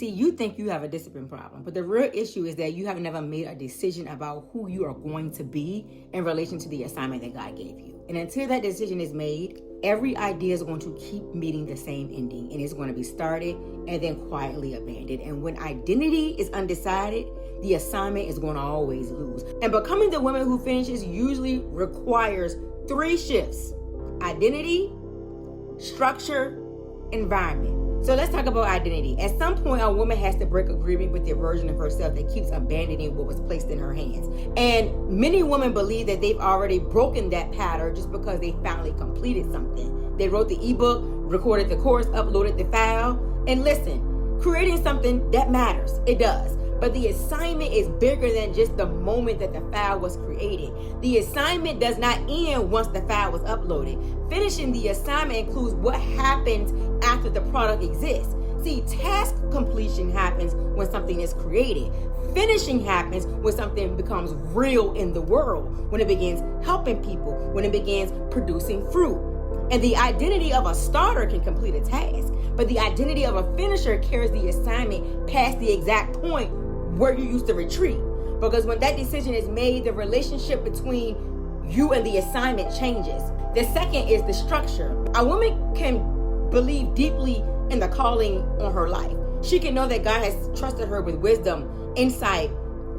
See, you think you have a discipline problem, but the real issue is that you have never made a decision about who you are going to be in relation to the assignment that God gave you. And until that decision is made, every idea is going to keep meeting the same ending, and it's going to be started and then quietly abandoned. And when identity is undecided, the assignment is going to always lose. And becoming the woman who finishes usually requires 3 shifts: identity, structure, environment. So let's talk about identity. At some point, a woman has to break agreement with the version of herself that keeps abandoning what was placed in her hands. And many women believe that they've already broken that pattern just because they finally completed something. They wrote the ebook, recorded the course, uploaded the file. And listen, creating something that matters. It does. But the assignment is bigger than just the moment that the file was created. The assignment does not end once the file was uploaded. Finishing the assignment includes what happens after the product exists. See, task completion happens when something is created. Finishing happens when something becomes real in the world, when it begins helping people, when it begins producing fruit. And the identity of a starter can complete a task, but the identity of a finisher carries the assignment past the exact point where you used to retreat. Because when that decision is made, the relationship between you and the assignment changes. The second is the structure. A woman can believe deeply in the calling on her life. She can know that God has trusted her with wisdom, insight,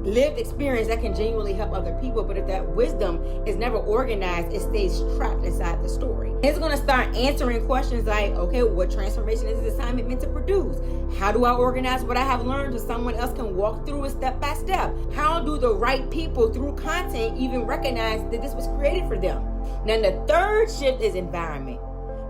lived experience that can genuinely help other people. But if that wisdom is never organized, it stays trapped inside the story. It's going to start answering questions like, okay, what transformation is this assignment meant to produce? How do I organize what I have learned so someone else can walk through it step by step? How do the right people through content even recognize that this was created for them? Now, the third shift is environment.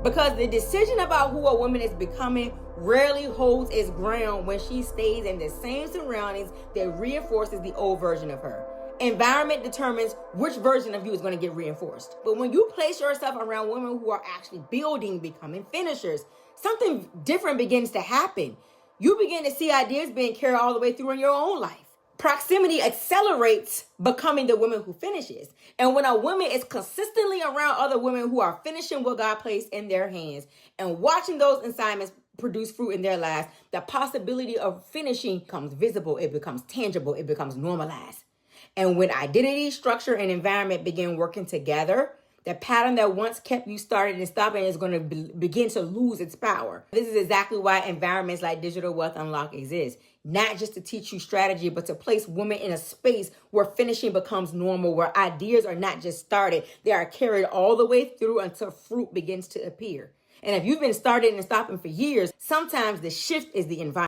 Because the decision about who a woman is becoming rarely holds its ground when she stays in the same surroundings that reinforces the old version of her. Environment determines which version of you is going to get reinforced. But when you place yourself around women who are actually building, becoming finishers, something different begins to happen. You begin to see ideas being carried all the way through in your own life. Proximity accelerates becoming the woman who finishes. And when a woman is consistently around other women who are finishing what God placed in their hands and watching those assignments produce fruit in their lives, the possibility of finishing becomes visible, it becomes tangible, it becomes normalized. And when identity, structure, and environment begin working together, the pattern that once kept you started and stopping is going to begin to lose its power. This is exactly why environments like Digital Wealth Unlocked exist. Not just to teach you strategy, but to place women in a space where finishing becomes normal, where ideas are not just started, they are carried all the way through until fruit begins to appear. And if you've been starting and stopping for years, sometimes the shift is the environment.